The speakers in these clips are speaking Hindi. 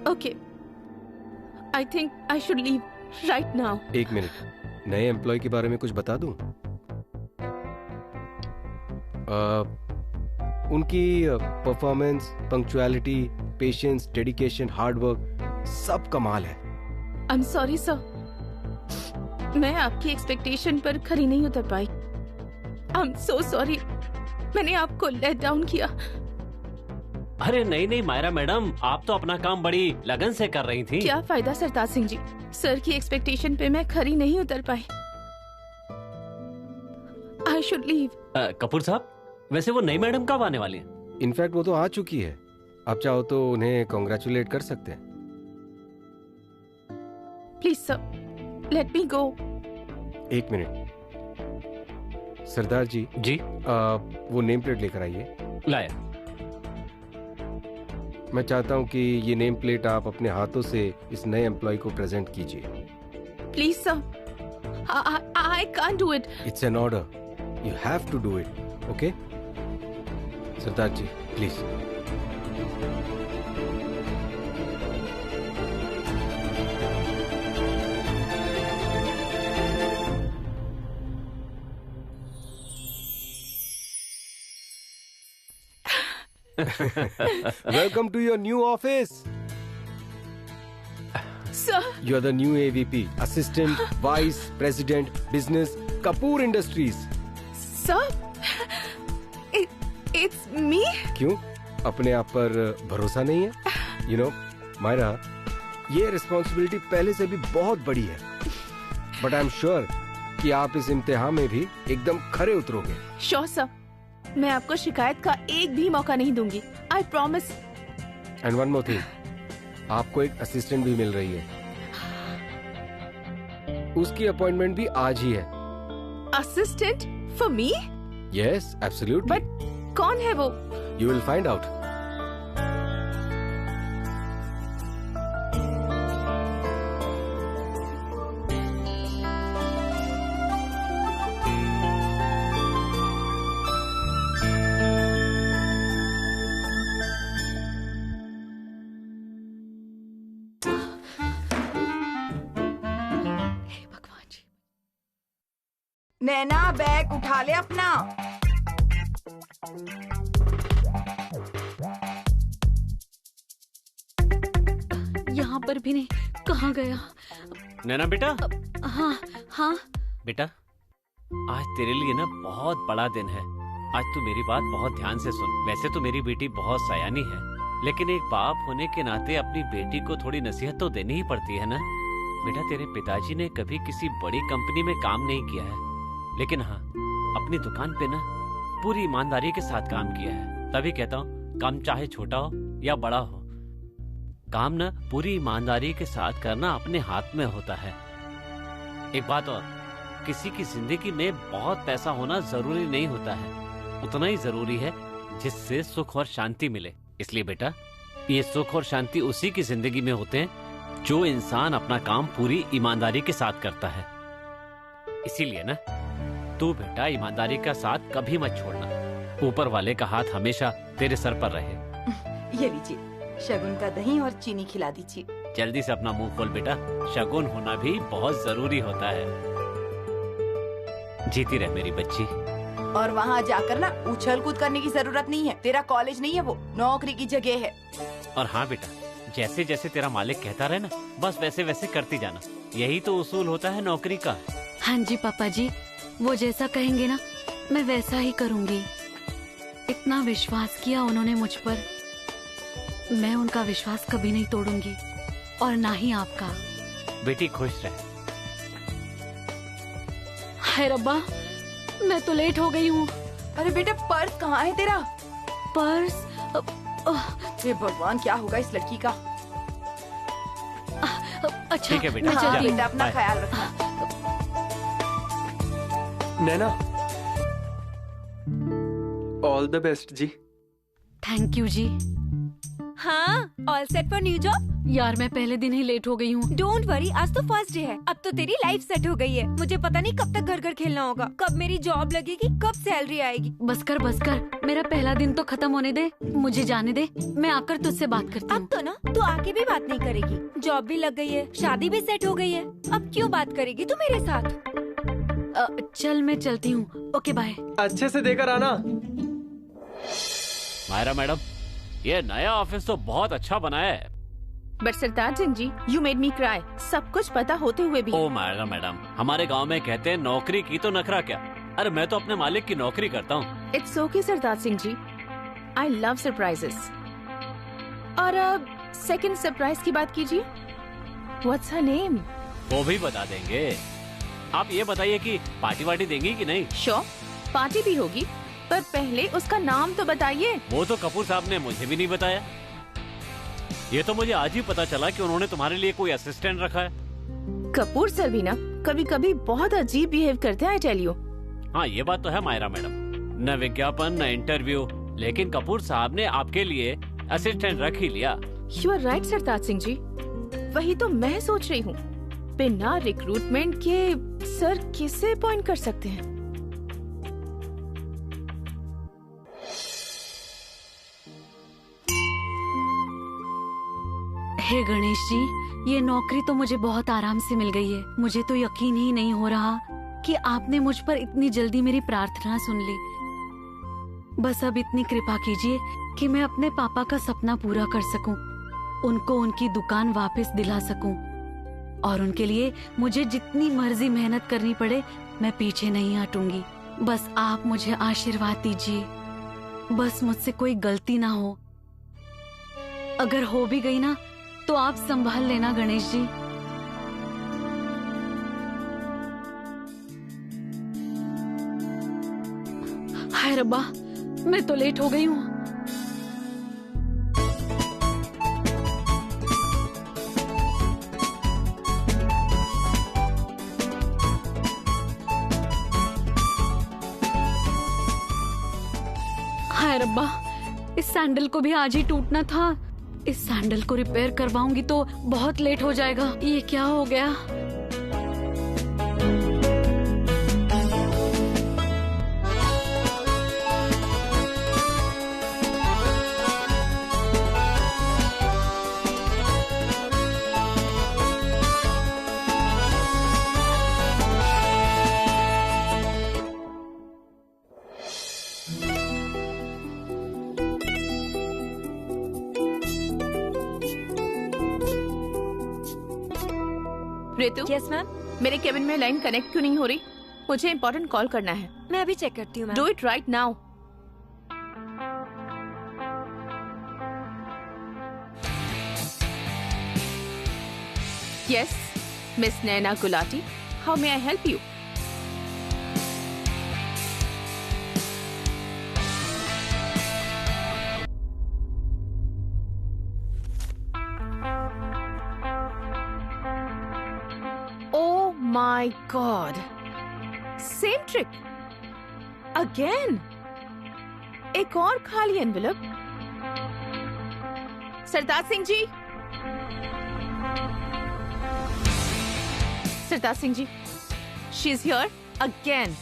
Okay. I think I should leave right now. एक मिनट, नए एम्प्लॉय के बारे में कुछ बता दूं? उनकी performance, punctuality, patience, dedication, hard work सब कमाल है। I'm sorry sir. मैं आपकी एक्सपेक्टेशन पर खरी नहीं उतर पाई। I'm so sorry. मैंने आपको लेट डाउन किया। अरे नहीं नहीं मायरा मैडम, आप तो अपना काम बड़ी लगन से कर रही थी। क्या फायदा सरताज सिंह जी, सर की एक्सपेक्टेशन पे मैं खरी नहीं उतर पाई। I should leave. कपूर साहब, वैसे वो नई मैडम कब आने वाली है? इनफैक्ट वो तो आ चुकी है। आप चाहो तो उन्हें कॉन्ग्रेचुलेट कर सकते हैं। Please sir, let me go. एक मिनट, सरदार जी। जी वो नेम प्लेट लेकर आइए। लाया। मैं चाहता हूं कि ये नेम प्लेट आप अपने हाथों से इस नए एम्प्लॉय को प्रेजेंट कीजिए। Please sir, I can't do it. It's an order. You have to do it. Okay? Sardar ji, please. Welcome to your new office. Sir. You are the new AVP, Assistant Vice President, Business, Kapoor Industries. Sir, it's me. क्यों? अपने आप पर भरोसा नहीं है? You know, मायरा, ये रिस्पॉन्सिबिलिटी पहले से भी बहुत बड़ी है। But I'm sure कि आप इस इम्तिहान में भी एकदम खरे उतरोगे। Sure sir. मैं आपको शिकायत का एक भी मौका नहीं दूंगी। I promise. And one more thing, आपको एक असिस्टेंट भी मिल रही है। उसकी अपॉइंटमेंट भी आज ही है। Assistant for me? Yes, absolutely. But कौन है वो? You will find out. Naina, bag उठा ले अपना। यहाँ पर भी नहीं, कहाँ गया? नैना बेटा। हाँ हाँ बेटा, आज तेरे लिए ना बहुत बड़ा दिन है। आज तू मेरी बात बहुत ध्यान से सुन। वैसे तो मेरी बेटी बहुत सयानी है, लेकिन एक बाप होने के नाते अपनी बेटी को थोड़ी नसीहत तो देनी ही पड़ती है ना। बेटा, तेरे पिताजी ने कभी किसी बड़ी कंपनी में काम नहीं किया है, लेकिन हाँ, अपनी दुकान पे ना पूरी ईमानदारी के साथ काम किया है। तभी कहता हूँ, काम चाहे छोटा हो या बड़ा हो, काम ना पूरी ईमानदारी के साथ करना अपने हाथ में होता है। एक बात और, किसी की जिंदगी में बहुत पैसा होना जरूरी नहीं होता है। उतना ही जरूरी है जिससे सुख और शांति मिले। इसलिए बेटा, ये सुख और शांति उसी की जिंदगी में होते हैं जो इंसान अपना काम पूरी ईमानदारी के साथ करता है। इसीलिए ना, तू बेटा ईमानदारी का साथ कभी मत छोड़ना। ऊपर वाले का हाथ हमेशा तेरे सर पर रहे। ये लीजिए, शगुन का दही और चीनी खिला दीजिए। जल्दी से अपना मुंह खोल बेटा, शगुन होना भी बहुत जरूरी होता है। जीती रह मेरी बच्ची। और वहाँ जाकर ना उछल कूद करने की जरूरत नहीं है। तेरा कॉलेज नहीं है, वो नौकरी की जगह है। और हाँ बेटा, जैसे जैसे तेरा मालिक कहता रहे ना, बस वैसे वैसे करती जाना। यही तो उसूल होता है नौकरी का। हाँ जी पापा जी, वो जैसा कहेंगे ना, मैं वैसा ही करूँगी। इतना विश्वास किया उन्होंने मुझ पर, मैं उनका विश्वास कभी नहीं तोड़ूंगी, और ना ही आपका। बेटी खुश रहे। हाय रब्बा, मैं तो लेट हो गई हूँ। अरे बेटा, पर्स कहाँ है तेरा? पर्स? हे भगवान, क्या होगा इस लड़की का? अच्छा ठीक है बेटा, मैं चलती हूँ। बेटा, अपना ख्याल रखना। नैना, ऑल द बेस्ट जी। थैंक यू जी। हाँ, all set for new job? यार मैं पहले दिन ही लेट हो गई हूँ। डोंट वरी, आज तो फर्स्ट डे है। अब तो तेरी लाइफ सेट हो गई है। मुझे पता नहीं कब तक घर घर खेलना होगा, कब मेरी जॉब लगेगी, कब सैलरी आएगी। बस कर, मेरा पहला दिन तो खत्म होने दे, मुझे जाने दे, मैं आकर तुझसे बात करती अब हूँ। तो ना तू आके भी बात नहीं करेगी। जॉब भी लग गई है, शादी भी सेट हो गई है, अब क्यों बात करेगी तू मेरे साथ? चल मैं चलती हूँ, ओके बाय। अच्छे से देकर आना। मायरा मैडम, ये नया ऑफिस तो बहुत अच्छा बनाया है। But Sartaj Singh ji, you made me cry, सब कुछ पता होते हुए भी। ओ मायरा मैडम, हमारे गांव में कहते हैं नौकरी की तो नखरा क्या। अरे मैं तो अपने मालिक की नौकरी करता हूँ। It's okay Sartaj Singh ji, I love surprises. और अब सेकंड सरप्राइज की बात कीजिए। What's her name? वो भी बता देंगे। आप ये बताइए कि पार्टी वार्टी देंगी कि नहीं? श्योर, पार्टी भी होगी, पर पहले उसका नाम तो बताइए। वो तो कपूर साहब ने मुझे भी नहीं बताया। ये तो मुझे आज ही पता चला कि उन्होंने तुम्हारे लिए कोई असिस्टेंट रखा है। कपूर सर भी ना कभी कभी बहुत अजीब बिहेव करते हैं, आई टेल यू। हाँ ये बात तो है मायरा मैडम, न विज्ञापन न इंटरव्यू, लेकिन कपूर साहब ने आपके लिए असिस्टेंट रख ही लिया। यू आर राइट सरताज सिंह जी, वही तो मैं सोच रही हूँ, बिना रिक्रूटमेंट के सर किसे अपॉइंट कर सकते हैं? हे गणेश जी, ये नौकरी तो मुझे बहुत आराम से मिल गई है। मुझे तो यकीन ही नहीं हो रहा कि आपने मुझ पर इतनी जल्दी मेरी प्रार्थना सुन ली। बस अब इतनी कृपा कीजिए कि मैं अपने पापा का सपना पूरा कर सकूं, उनको उनकी दुकान वापस दिला सकूं, और उनके लिए मुझे जितनी मर्जी मेहनत करनी पड़े मैं पीछे नहीं हटूंगी। बस आप मुझे आशीर्वाद दीजिए, बस मुझसे कोई गलती ना हो। अगर हो भी गई ना तो आप संभाल लेना गणेश जी। हाय रब्बा, मैं तो लेट हो गई हूँ। हाय रब्बा, इस सैंडल को भी आज ही टूटना था। इस सैंडल को रिपेयर करवाऊंगी तो बहुत लेट हो जाएगा। ये क्या हो गया? Ritu, yes ma'am. मेरे केबिन में लाइन कनेक्ट क्यों नहीं हो रही? मुझे इम्पोर्टेंट कॉल करना है। मैं अभी चेक करती हूँ ma'am. Do it right now. Yes, miss Naina Gulati, how may I help you? My God, same trick again. एक और खाली envelope. Sartaj Singh ji, Sartaj Singh ji, she is here again.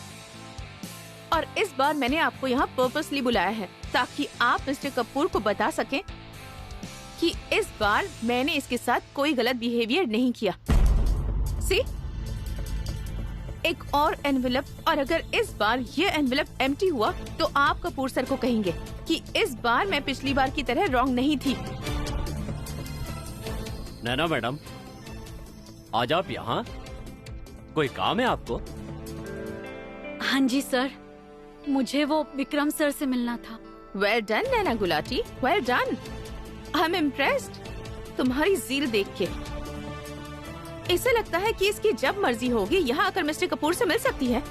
और इस बार मैंने आपको यहाँ पर्पसली बुलाया है ताकि आप मिस्टर कपूर को बता सकें कि इस बार मैंने इसके साथ कोई गलत बिहेवियर नहीं किया। सी, एक और एनवेलप, और अगर इस बार ये एनवेलप एम्प्टी हुआ तो आप कपूर सर को कहेंगे कि इस बार मैं पिछली बार की तरह रॉन्ग नहीं थी। नैना मैडम, आज आप यहाँ, कोई काम है आपको? हाँ जी सर, मुझे वो विक्रम सर से मिलना था। Well done Naina Gulati, well done. I am impressed तुम्हारी ज़ील देख के। ऐसा लगता है कि इसकी जब मर्जी होगी यहाँ आकर मिस्टर कपूर से मिल सकती है।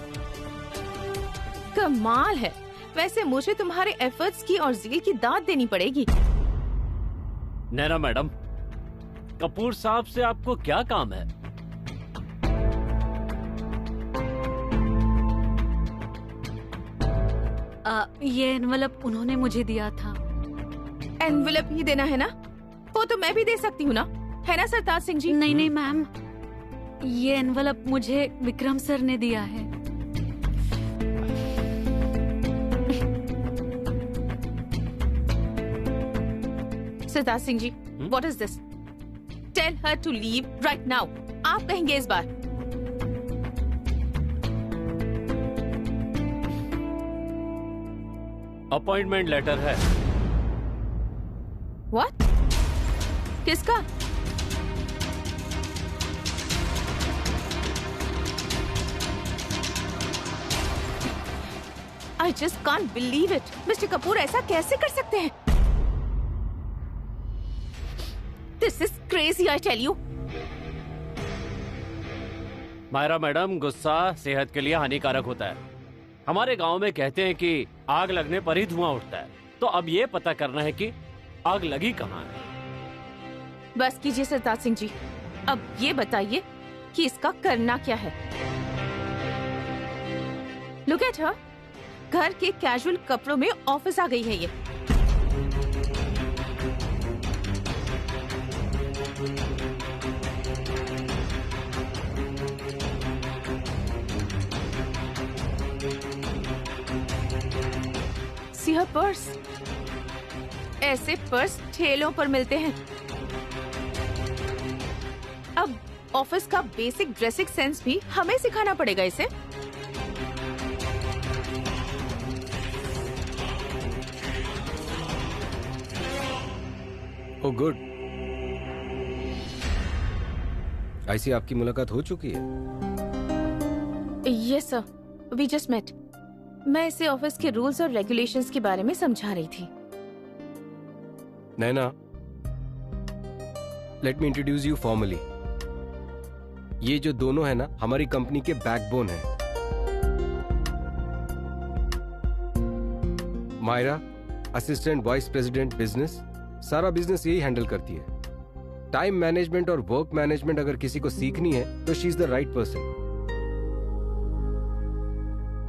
कमाल है। वैसे मुझे तुम्हारे एफर्ट्स की और ज़ील की दाद देनी पड़ेगी। नैना मैडम, कपूर साहब से आपको क्या काम है? ये एनवेलप उन्होंने मुझे दिया था। एनवेलप ही देना है ना? वो तो मैं भी दे सकती हूँ ना, है ना सरताज सिंह जी? नहीं नहीं मैम, ये एनवलप मुझे विक्रम सर ने दिया है। Sartaj Singh ji, what is this? Tell her to leave right now. आप कहेंगे इस बार। अपॉइंटमेंट लेटर है। व्हाट? किसका? I just can't believe it. Mister Kapoor ऐसा कैसे कर सकते हैं? This is crazy, I tell you. Myra madam, गुस्सा सेहत के लिए हानिकारक होता है। हमारे गांव में कहते हैं कि आग लगने पर ही धुआं उठता है। तो अब ये पता करना है कि आग लगी कहाँ है। बस कीजिए सरताज सिंह जी, अब ये बताइए कि इसका करना क्या है। लुक एट हर, घर के कैजुअल कपड़ों में ऑफिस आ गई है ये। See her purse. ऐसे पर्स ठेलों पर मिलते हैं। अब ऑफिस का बेसिक ड्रेसिंग सेंस भी हमें सिखाना पड़ेगा इसे। Oh good. ऐसी आपकी मुलाकात हो चुकी है? Yes sir, we just met. मैं इसे ऑफिस के रूल्स और रेगुलेशंस के बारे में समझा रही थी। Naina, let me introduce you formally. ये जो दोनों है ना, हमारी कंपनी के बैकबोन है। Myra assistant vice president business, सारा बिजनेस यही हैंडल करती है। टाइम मैनेजमेंट और वर्क मैनेजमेंट अगर किसी को सीखनी है तो she is the right person.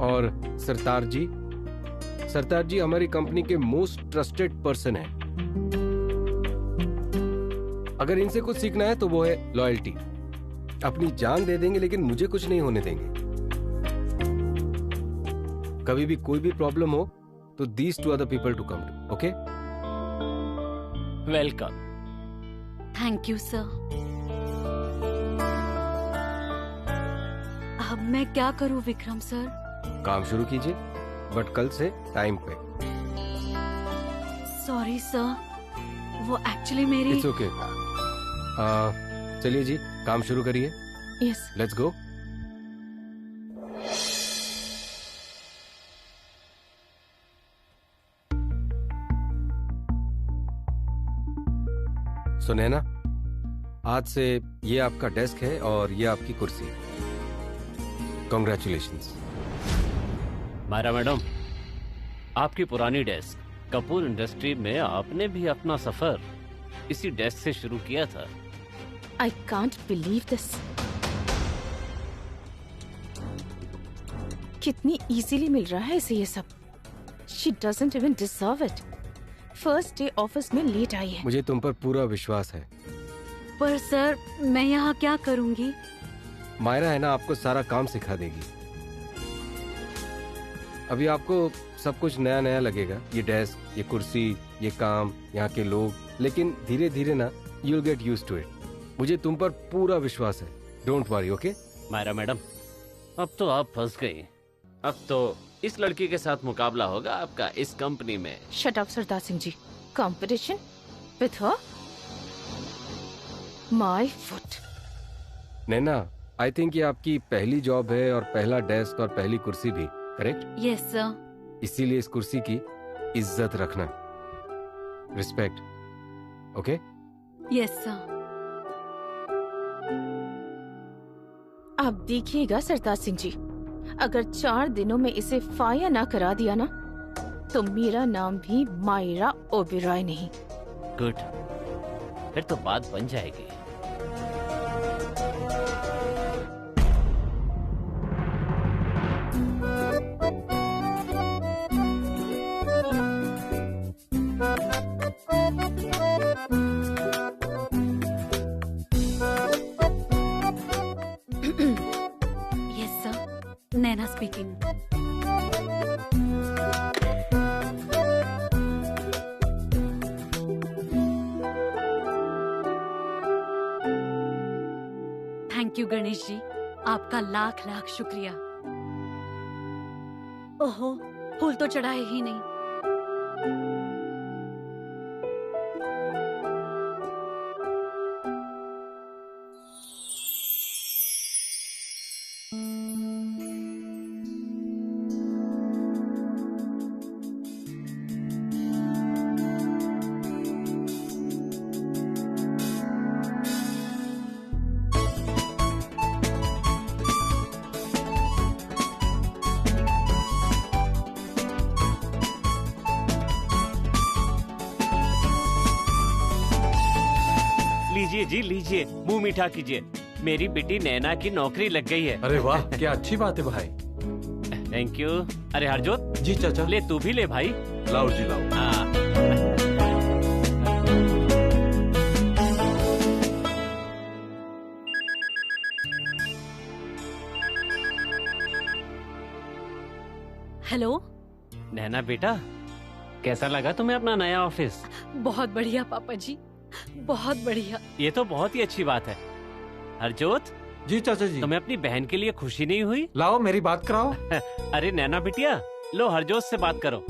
और सरतार जी हमारी कंपनी के मोस्ट ट्रस्टेड पर्सन है। अगर इनसे कुछ सीखना है तो वो है लॉयल्टी। अपनी जान दे देंगे लेकिन मुझे कुछ नहीं होने देंगे। कभी भी कोई भी प्रॉब्लम हो तो these to other people to come to. Okay, welcome. Thank you sir. अब मैं क्या करूं विक्रम सर? काम शुरू कीजिए, बट कल से टाइम पे। सॉरी सर, वो एक्चुअली मेरी इट्स ओके। चलिए जी, काम शुरू करिए। यस। Let's go. सो नैना, आज से ये आपका डेस्क है और ये आपकी कुर्सी। कॉन्ग्रेचुलेशंस। मायरा मैडम, आपकी पुरानी डेस्क कपूर इंडस्ट्री में आपने भी अपना सफर इसी डेस्क से शुरू किया था। I can't believe this. कितनी इजीली मिल रहा है इसे ये सब। She doesn't even deserve it. First day office में लेट आई है। मुझे तुम पर पूरा विश्वास है। पर सर, मैं यहाँ क्या करूँगी? मायरा है ना, आपको सारा काम सिखा देगी। अभी आपको सब कुछ नया नया लगेगा, ये डेस्क, ये कुर्सी, ये काम, यहाँ के लोग, लेकिन धीरे धीरे ना you will get used to it. मुझे तुम पर पूरा विश्वास है। Don't worry, okay? Myra madam, अब तो आप फंस गई। अब तो इस लड़की के साथ मुकाबला होगा आपका इस कंपनी में। Shut up Sardar Singh ji. Competition with her? My foot. Naina, I think ये आपकी पहली जॉब है और पहला डेस्क और पहली कुर्सी भी, करेक्ट? Yes sir. इसीलिए इस कुर्सी की इज्जत रखना, रिस्पेक्ट, ओके? Yes sir. आप देखिएगा सरदार सिंह जी, अगर 4 दिनों में इसे फायर ना करा दिया ना, तो मेरा नाम भी मायरा ओबेरॉय नहीं। गुड, फिर तो बात बन जाएगी। Speaking. Thank you Ganesh ji, आपका लाख लाख शुक्रिया। ओहो, फूल तो चढ़ाए ही नहीं। लीजिए जी, लीजिए, मुंह मीठा कीजिए। मेरी बेटी नैना की नौकरी लग गई है। अरे वाह, क्या अच्छी बात है भाई। Thank you. अरे हरजोत, जी चाचा। ले तू भी ले भाई। लाओ जी लाओ। हाँ। हेलो। नैना बेटा, कैसा लगा तुम्हें अपना नया ऑफिस? बहुत बढ़िया पापा जी, बहुत बढ़िया। ये तो बहुत ही अच्छी बात है। हरजोत, जी चाचा जी। तुम्हें अपनी बहन के लिए खुशी नहीं हुई? लाओ मेरी बात कराओ। अरे नैना बिटिया, लो हरजोत से बात करो।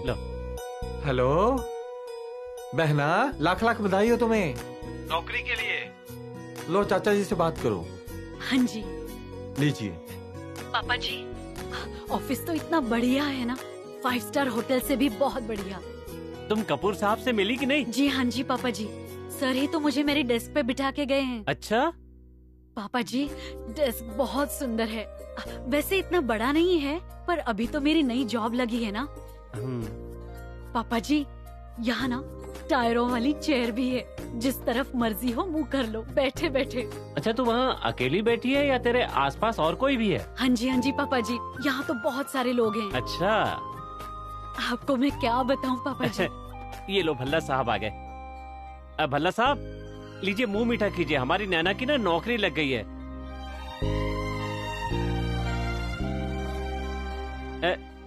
लो। हेलो बहना, लाख लाख बधाई हो तुम्हें नौकरी के लिए। लो चाचा जी से बात करो। हाँ जी। लीजिए। पापा जी, ऑफिस तो इतना बढ़िया है ना, 5 स्टार होटल से भी बहुत बढ़िया। तुम कपूर साहब से मिली कि नहीं? जी हाँ जी पापा जी, सर ही तो मुझे मेरी डेस्क पे बिठा के गए हैं। अच्छा। पापा जी, डेस्क बहुत सुंदर है। वैसे इतना बड़ा नहीं है, पर अभी तो मेरी नई जॉब लगी है ना। पापा जी, यहाँ ना टायरों वाली चेयर भी है, जिस तरफ मर्जी हो मुंह कर लो बैठे बैठे। अच्छा, तू वहाँ अकेली बैठी है या तेरे आसपास और कोई भी है? हाँ जी पापा जी, यहाँ तो बहुत सारे लोग हैं। अच्छा। आपको मैं क्या बताऊँ पापा जी। ये लो, भल्ला साहब आ गए। अब भल्ला साहब, लीजिए मुंह मीठा कीजिए, हमारी नैना की ना नौकरी लग गई है।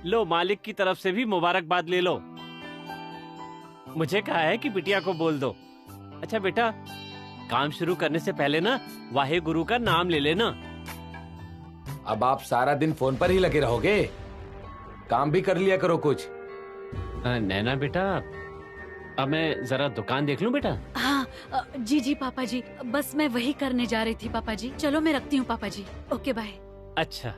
लो, मालिक की तरफ से भी मुबारकबाद ले लो। मुझे कहा है कि बिटिया को बोल दो। अच्छा बेटा, काम शुरू करने से पहले ना वाहे गुरु का नाम ले लेना। अब आप सारा दिन फोन पर ही लगे रहोगे? काम भी कर लिया करो कुछ। नैना बेटा, अब मैं जरा दुकान देख लूं बेटा। हाँ जी पापा जी, बस मैं वही करने जा रही थी पापा जी। चलो मैं रखती हूँ पापा जी। Okay bye. अच्छा।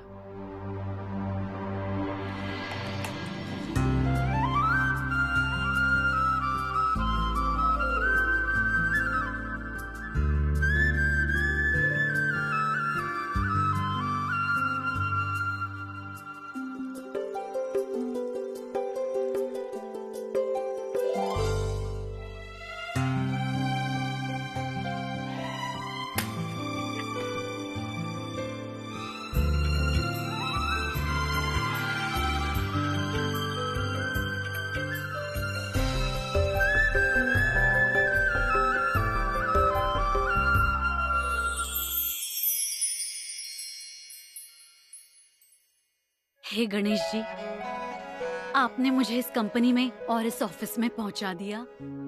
हे गणेश जी, आपने मुझे इस कंपनी में और इस ऑफिस में पहुंचा दिया।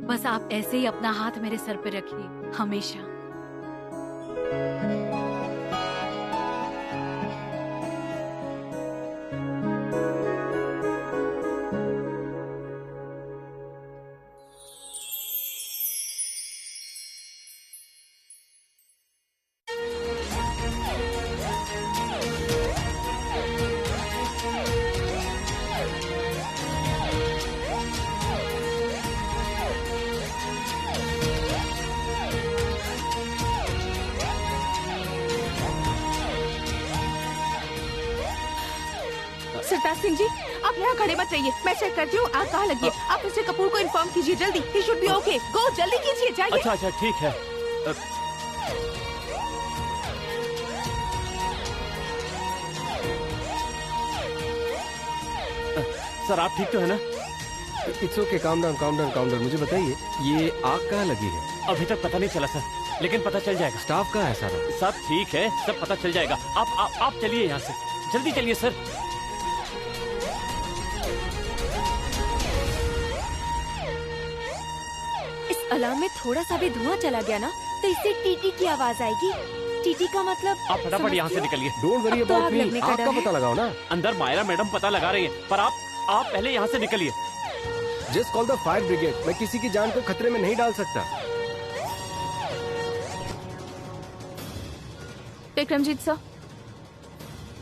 बस आप ऐसे ही अपना हाथ मेरे सर पे रखिए हमेशा। सरताज सिंह जी, आप यहाँ खड़े मत रहिए, मैं चेक करती हूँ आग कहाँ लगी है। आप मिस्टर कपूर को इन्फॉर्म कीजिए जल्दी। He should be okay. Go, जल्दी कीजिए, जाइए। अच्छा अच्छा, ठीक है। सर आप ठीक तो है ना? It's okay, calm down. मुझे बताइए, ये आग कहाँ लगी है? अभी तक पता नहीं चला सर, लेकिन पता चल जाएगा। स्टाफ कहाँ है सारा? सब ठीक है, सब पता चल जाएगा। आप चलिए यहाँ से, जल्दी चलिए सर। इस अलार्म में थोड़ा सा भी धुआं चला गया ना तो इससे टीटी की आवाज आएगी। टीटी का मतलब आप फटाफट यहाँ से निकलिए। डोंट वरी अब तो अबाउट आग मी, लगने का आग डर का है। पता लगाओ ना। अंदर मायरा मैडम पता लगा रही है, पर आप पहले यहाँ से निकलिए। Just call the fire brigade. मैं किसी की जान को खतरे में नहीं डाल सकता। विक्रमजीत सर,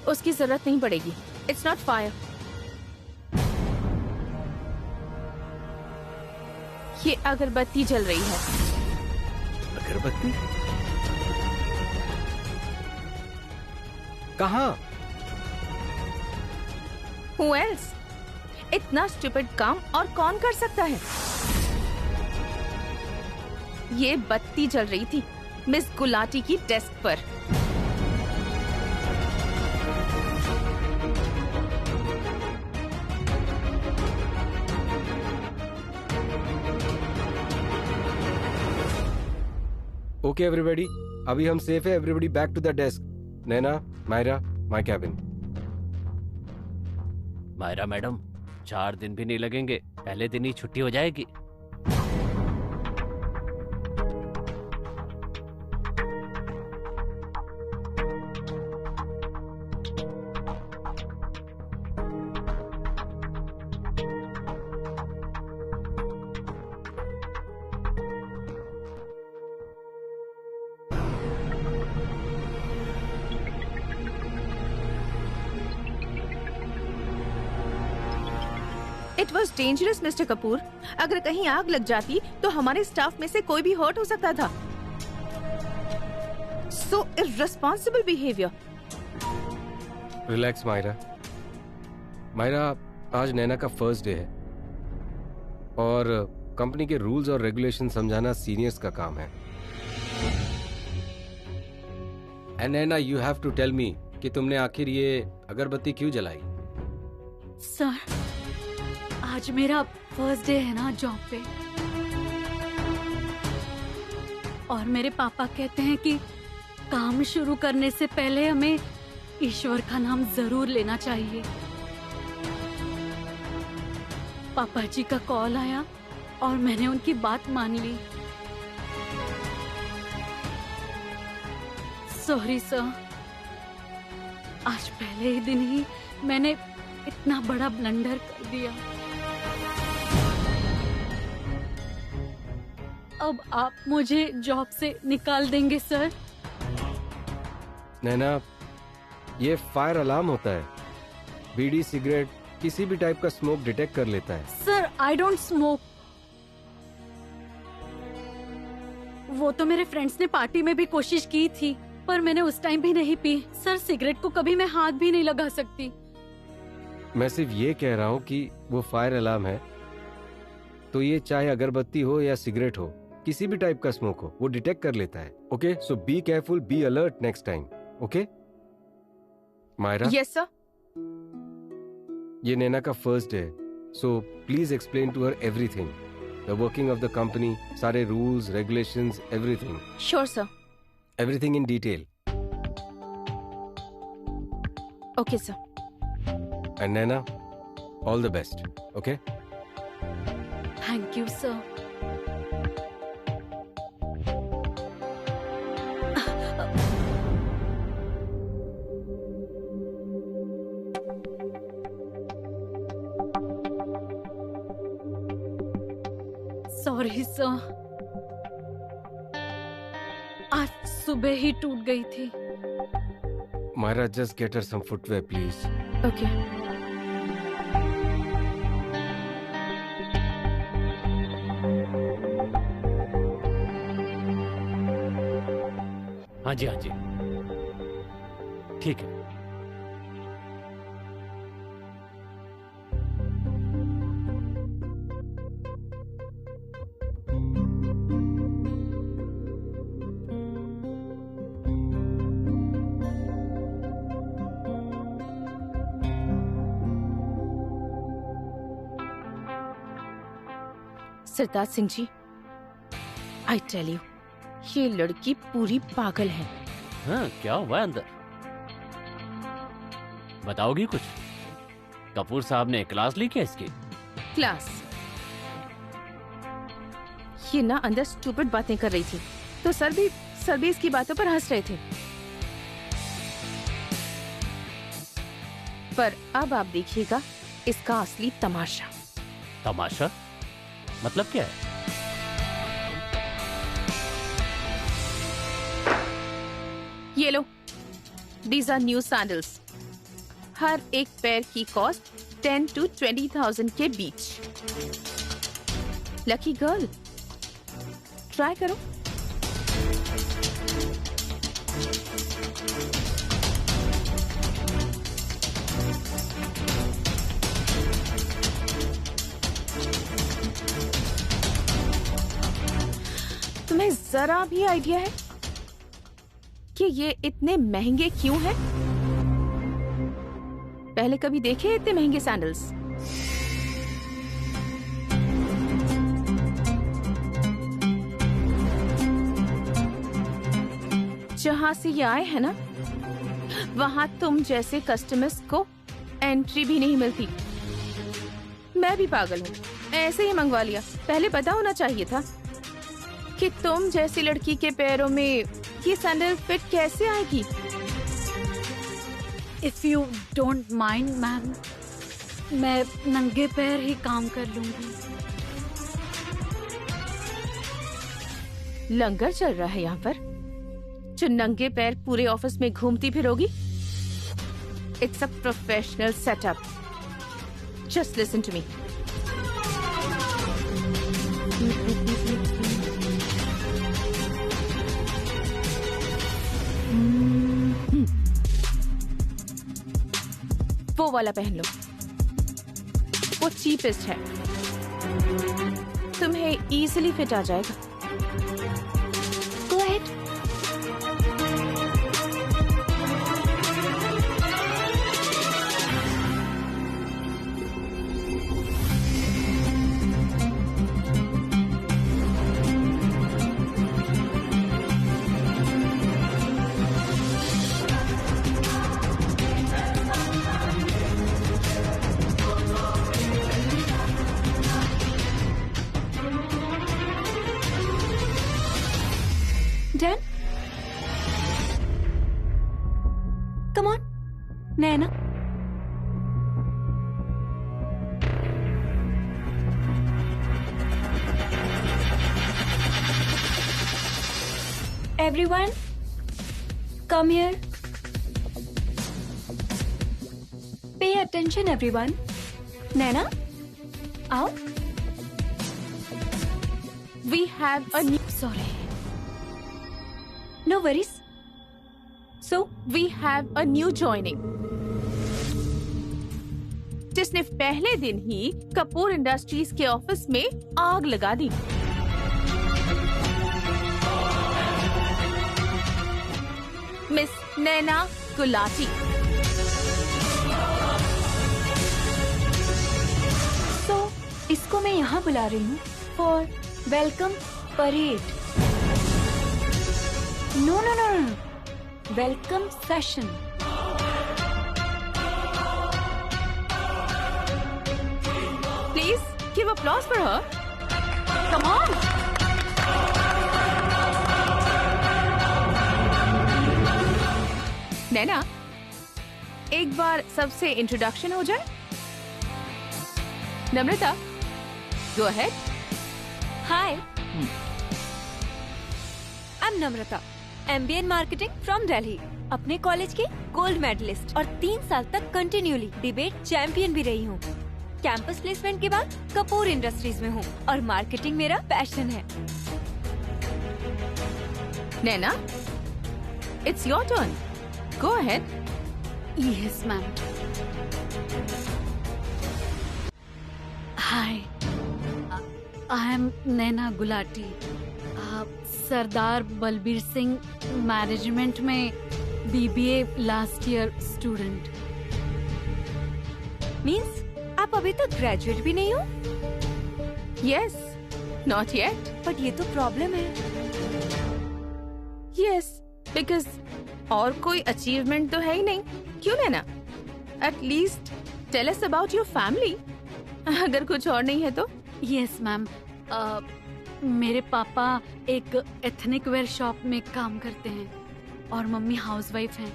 उसकी जरूरत नहीं पड़ेगी। It's not fire. ये अगरबत्ती जल रही है। अगरबत्ती? कहाँ? Who else? इतना स्टूपिड काम और कौन कर सकता है? ये बत्ती जल रही थी मिस गुलाटी की डेस्क पर। ओके एवरीबॉडी, अभी हम सेफ है। Everybody back to the desk. Naina, Myra, my cabin. Myra madam, 4 दिन भी नहीं लगेंगे, पहले दिन ही छुट्टी हो जाएगी। It was dangerous mister Kapoor. अगर कहीं आग लग जाती तो हमारे स्टाफ में से कोई भी हर्ट हो सकता था। So irresponsible behaviour. Relax Myra. Myra, आज नैना का फर्स्ट डे है और कंपनी के रूल्स और रेगुलेशन समझाना सीनियर्स का काम है। And Naina, you have to tell me कि तुमने आखिर ये अगरबत्ती क्यों जलाई? सर, आज मेरा फर्स्ट डे है ना जॉब पे, और मेरे पापा कहते हैं कि काम शुरू करने से पहले हमें ईश्वर का नाम जरूर लेना चाहिए। पापा जी का कॉल आया और मैंने उनकी बात मान ली। सॉरी सर, आज पहले ही दिन ही मैंने इतना बड़ा ब्लंडर कर दिया। अब आप मुझे जॉब से निकाल देंगे सर? नैना, ये फायर अलार्म होता है। बीड़ी, सिगरेट, किसी भी टाइप का स्मोक डिटेक्ट कर लेता है। Sir, I don't smoke. वो तो मेरे फ्रेंड्स ने पार्टी में भी कोशिश की थी, पर मैंने उस टाइम भी नहीं पी। सर, सिगरेट को कभी मैं हाथ भी नहीं लगा सकती। मैं सिर्फ ये कह रहा हूँ कि वो फायर अलार्म है, तो ये चाहे अगरबत्ती हो या सिगरेट हो, किसी भी टाइप का स्मोक हो, वो डिटेक्ट कर लेता है। Okay, so be careful, be alert next time. Okay Myra? Yes sir. ये नैना का फर्स्ट डे है, so please explain to her everything, the working of the company, सारे rules, regulations, everything. Sure sir. Everything in detail. Okay sir. And Naina, all the best. Okay? Thank you sir. Sorry sir, आज सुबह ही टूट गई थी। Myra, just get her some footwear please. Okay. हाँ जी, हाँ जी, ठीक है। सरताज सिंह जी, आई टेल यू, ये लड़की पूरी पागल है। हाँ, क्या हुआ है अंदर? बताओगी कुछ? कपूर साहब ने क्लास ली क्या इसकी? क्लास? ये ना अंदर स्टूपिड बातें कर रही थी, तो सर भी इसकी बातों पर हंस रहे थे। पर अब आप देखिएगा इसका असली तमाशा। तमाशा? मतलब क्या है? ये लो, दीज आर न्यू सैंडल्स। हर एक पैर की कॉस्ट 10 to 20,000 के बीच। लकी गर्ल, ट्राई करो। तुम्हें जरा भी आइडिया है कि ये इतने महंगे क्यों हैं? पहले कभी देखे इतने महंगे सैंडल्स? जहां से ये आए हैं ना, वहां तुम जैसे कस्टमर्स को एंट्री भी नहीं मिलती। मैं भी पागल हूँ, ऐसे ही मंगवा लिया। पहले पता होना चाहिए था कि तुम जैसी लड़की के पैरों में ये सैंडल फिट कैसे आएगी। If you don't mind ma'am, मैं नंगे पैर ही काम कर लूंगी। लंगर चल रहा है यहाँ पर, जो नंगे पैर पूरे ऑफिस में घूमती फिरोगी? It's a professional setup. Just listen to me. वो वाला पहन लो, वो चीपेस्ट है, तुम्हें इजीली फिट आ जाएगा। Go ahead. Done? Come on, Naina. Everyone, come here. Pay attention, everyone. Naina, आओ. We have a new... Sorry. No worries. So we have a new joining, जिसने पहले दिन ही कपूर इंडस्ट्रीज के ऑफिस में आग लगा दी। मिस नैना गुलाटी। So इसको मैं यहाँ बुला रही हूँ for welcome parade. No. Welcome session. Please give applause for her. Come on. नैना, एक बार सबसे इंट्रोडक्शन हो जाए। नम्रता, go ahead. Hi. I'm Namrata, MBA in Marketing from Delhi. अपने कॉलेज के गोल्ड मेडलिस्ट और 3 साल तक कंटिन्यूली डिबेट चैंपियन भी रही हूँ। कैंपस प्लेसमेंट के बाद कपूर इंडस्ट्रीज में हूँ और मार्केटिंग मेरा पैशन है। नैना, it's your turn. Go ahead. Yes, ma'am. Hi. I am Naina Gulati. Sardar Balbir Singh management में BBA last year student. Means आप अभी तक ग्रेजुएट भी नहीं हो? Yes, not yet. बट ये तो प्रॉब्लम है। यस, बिकॉज और कोई अचीवमेंट तो है ही नहीं, क्यों Naina? At least tell us about your family, अगर कुछ और नहीं है तो। यस मैम, मेरे पापा एक एथनिक वेयर शॉप में काम करते हैं और मम्मी हाउसवाइफ हैं।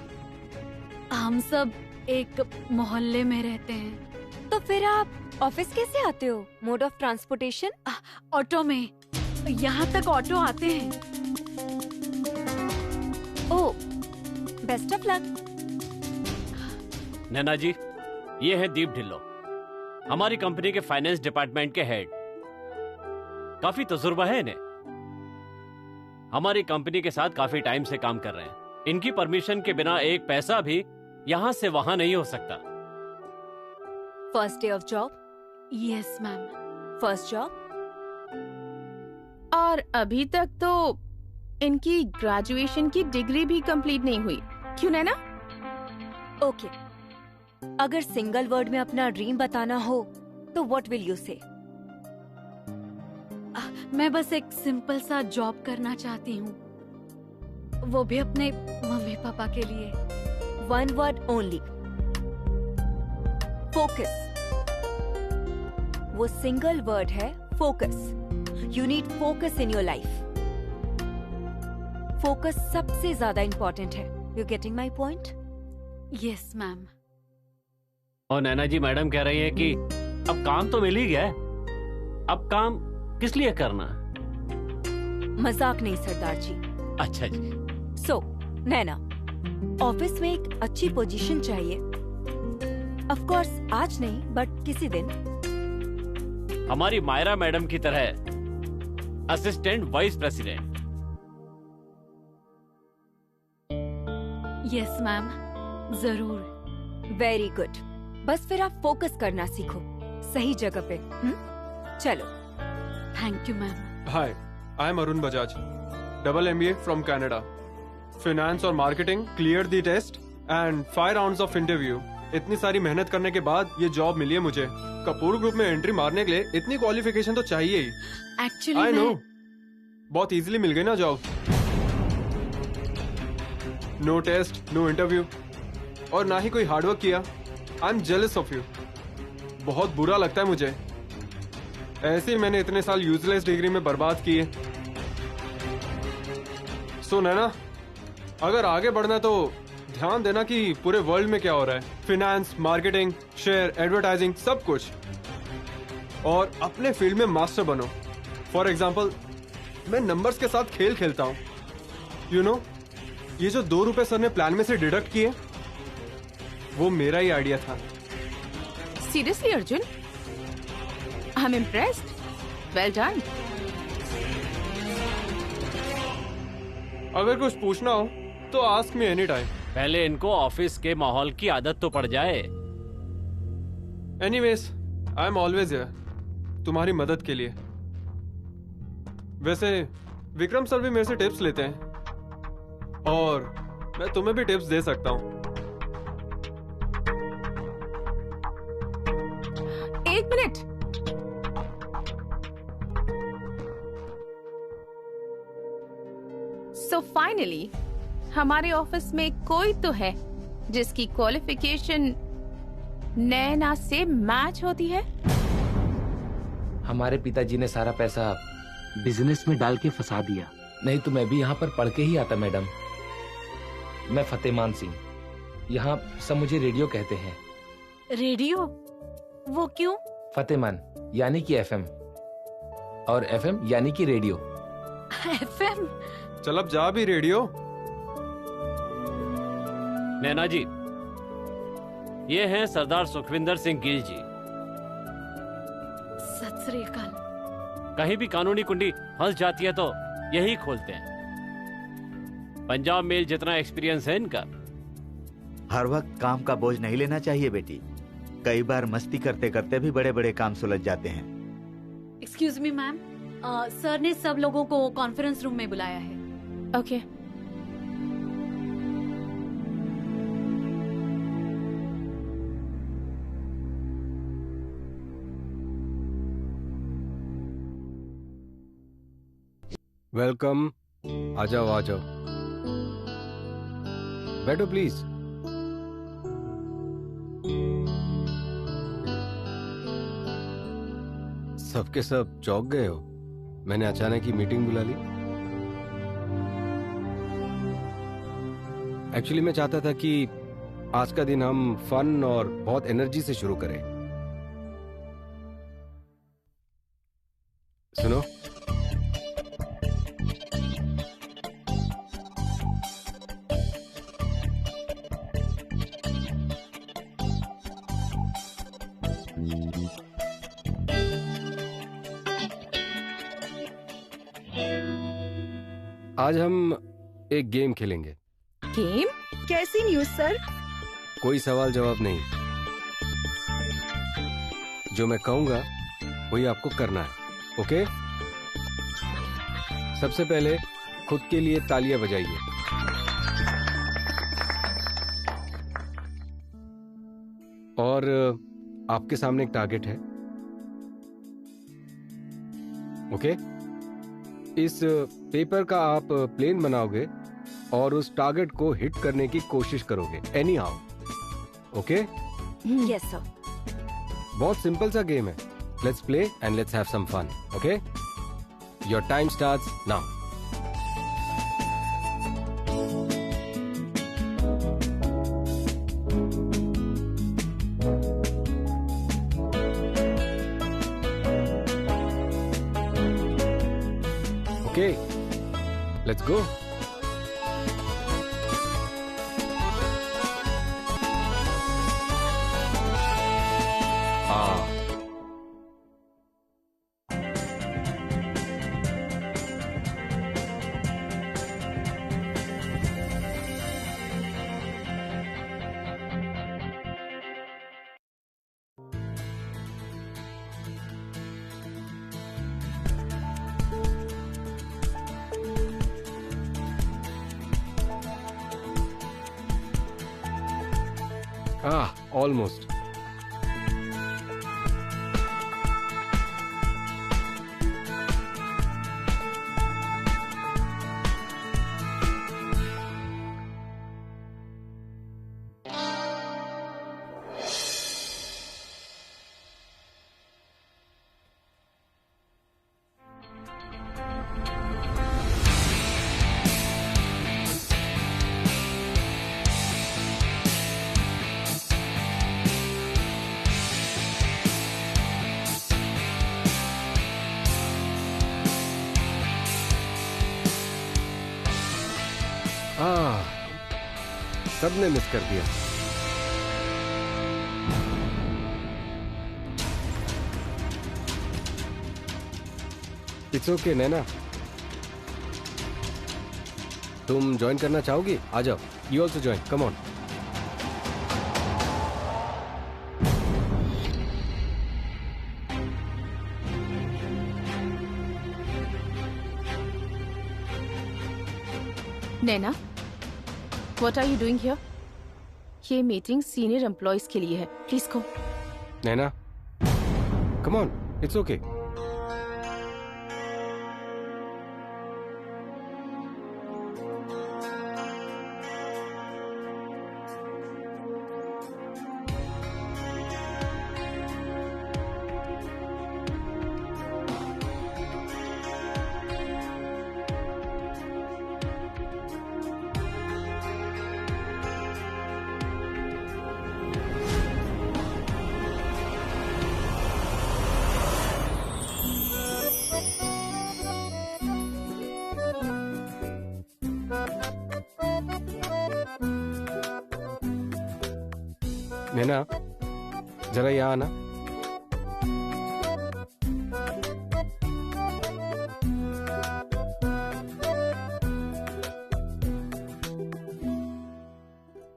हम सब एक मोहल्ले में रहते हैं। तो फिर आप ऑफिस कैसे आते हो? Mode of transportation? ऑटो में। यहाँ तक ऑटो आते हैं। ओह, बेस्ट ऑफ लक। नैना जी, ये है दीप ढिल्लो, हमारी कंपनी के फाइनेंस डिपार्टमेंट के हेड। काफी तजुर्बा है इन्हें, हमारी कंपनी के साथ काफी टाइम से काम कर रहे हैं। इनकी परमिशन के बिना एक पैसा भी यहाँ से वहाँ नहीं हो सकता। First day of job? Yes ma'am. First job? और अभी तक तो इनकी ग्रेजुएशन की डिग्री भी कंप्लीट नहीं हुई, क्यों नैना? ओके, अगर सिंगल वर्ड में अपना ड्रीम बताना हो तो व्हाट विल यू से? मैं बस एक सिंपल सा जॉब करना चाहती हूँ, वो भी अपने मम्मी पापा के लिए। One word only, focus. वो सिंगल वर्ड है, focus. You need focus in your life. Focus सबसे ज्यादा इंपॉर्टेंट है। You getting my point? Yes ma'am. और नैना जी, मैडम कह रही है कि अब काम तो मिल ही गया है, अब काम किस लिए करना? मजाक नहीं सरदार जी। अच्छा जी। सो नैना, ऑफिस में एक अच्छी पोजीशन चाहिए। ऑफ कोर्स आज नहीं, बट किसी दिन। हमारी मायरा मैडम की तरह assistant vice president. Yes ma'am, जरूर। Very good. बस फिर आप फोकस करना सीखो, सही जगह पे। चलो। Thank you ma'am. Hi, I am Arun Bajaj, double MBA from Canada. Finance और marketing, clear the test and 5 rounds of interview. इतनी सारी मेहनत करने के बाद ये जॉब मिली है मुझे। कपूर ग्रुप में एंट्री मारने के लिए इतनी क्वालिफिकेशन तो चाहिए ही। एक्चुअली आई नो, बहुत इजीली मिल गई ना job. No test, no interview और ना ही कोई हार्डवर्क किया। I am jealous of you. बहुत बुरा लगता है मुझे, ऐसे ही मैंने इतने साल यूजलेस डिग्री में बर्बाद किए। सो नैना, अगर आगे बढ़ना तो ध्यान देना कि पूरे वर्ल्ड में क्या हो रहा है। फिनेंस, मार्केटिंग, शेयर, एडवर्टाइजिंग, सब कुछ। और अपने फील्ड में मास्टर बनो। फॉर एग्जाम्पल, मैं नंबर्स के साथ खेल खेलता हूँ। यू नो, ये जो 2 रुपए सर ने प्लान में से डिडक्ट किए, वो मेरा ही आइडिया था। Seriously Arjun, I am impressed. Well done. अगर कुछ पूछना हो तो आस्क मी एनी टाइम। पहले इनको ऑफिस के माहौल की आदत तो पड़ जाए। Anyways, I am always here, तुम्हारी मदद के लिए। वैसे विक्रम सर भी मेरे से टिप्स लेते हैं और मैं तुम्हें भी टिप्स दे सकता हूँ। एक मिनट, सो फाइनली हमारे ऑफिस में कोई तो है जिसकी क्वालिफिकेशन नैना से मैच होती है। हमारे पिताजी ने सारा पैसा बिजनेस में डाल के फंसा दिया। नहीं तो मैं भी यहाँ पर पढ़ के ही आता मैडम। मैं फतेमान सिंह, यहाँ सब मुझे रेडियो कहते हैं। रेडियो? वो क्यों? फतेमान यानी कि FM और FM यानी कि रेडियो। FM? चल अब जा भी रेडियो। नैना जी, ये हैं सरदार सुखविंदर सिंह गिल जी। सत श्री अकाल। कहीं भी कानूनी कुंडी फंस जाती है तो यही खोलते हैं। पंजाब मेल जितना एक्सपीरियंस है इनका। हर वक्त काम का बोझ नहीं लेना चाहिए बेटी। कई बार मस्ती करते करते भी बड़े बड़े काम सुलझ जाते हैं। एक्सक्यूज मी मैम, सर ने सब लोगों को कॉन्फ्रेंस रूम में बुलाया है। ओके। वेलकम। आ जाओ आ जाओ, बैठो प्लीज। सबके सब चौंक गए हो, मैंने अचानक ही मीटिंग बुला ली। एक्चुअली मैं चाहता था कि आज का दिन हम फन और बहुत एनर्जी से शुरू करें। सुनो, आज हम एक गेम खेलेंगे। गेम? कैसी न्यूज़ सर? कोई सवाल जवाब नहीं, जो मैं कहूंगा वही आपको करना है, ओके? सबसे पहले खुद के लिए तालियां बजाइए। और आपके सामने एक टारगेट है, ओके? इस पेपर का आप प्लेन बनाओगे और उस टारगेट को हिट करने की कोशिश करोगे, anyhow, okay? Yes sir. बहुत सिंपल सा गेम है। Let's play and let's have some fun, okay? Your time starts now. Okay, let's go. Almost. सबने मिस कर दिया। इट्स ओके नैना, तुम ज्वाइन करना चाहोगी? आ जाओ, you also join, come on. Naina, What are you doing here? ये मीटिंग सीनियर एम्प्लॉयज के लिए है, please come. Naina, come on, it's okay. Naina, जरा यहाँ आना।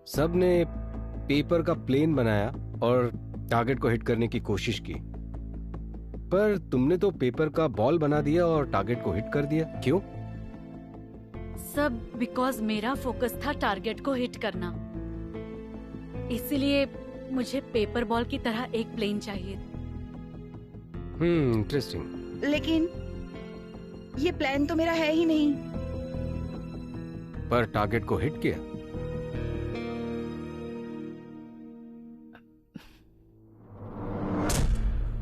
सबने पेपर का प्लेन बनाया और टारगेट को हिट करने की कोशिश की, पर तुमने तो पेपर का बॉल बना दिया और टारगेट को हिट कर दिया, क्यों? सब बिकॉज मेरा फोकस था टारगेट को हिट करना, इसलिए मुझे पेपर बॉल की तरह एक प्लेन चाहिए। इंटरेस्टिंग। लेकिन ये प्लान तो मेरा है ही नहीं। पर टारगेट को हिट किया।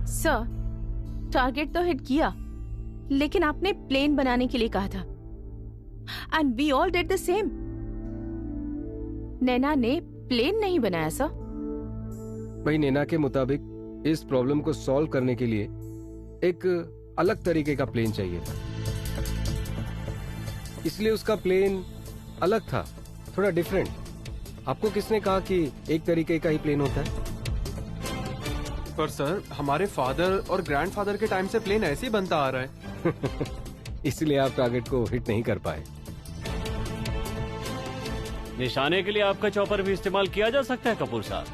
सर, टारगेट तो हिट किया, लेकिन आपने प्लेन बनाने के लिए कहा था, and we all did the same. Naina ने प्लेन नहीं बनाया सर। भाई, नैना के मुताबिक इस प्रॉब्लम को सॉल्व करने के लिए एक अलग तरीके का प्लेन चाहिए था, इसलिए उसका प्लेन अलग था, थोड़ा डिफरेंट। आपको किसने कहा कि एक तरीके का ही प्लेन होता है? पर सर, हमारे फादर और ग्रैंडफादर के टाइम से प्लेन ऐसे ही बनता आ रहा है। इसलिए आप टारगेट को हिट नहीं कर पाए। निशाने के लिए आपका चॉपर भी इस्तेमाल किया जा सकता है कपूर साहब।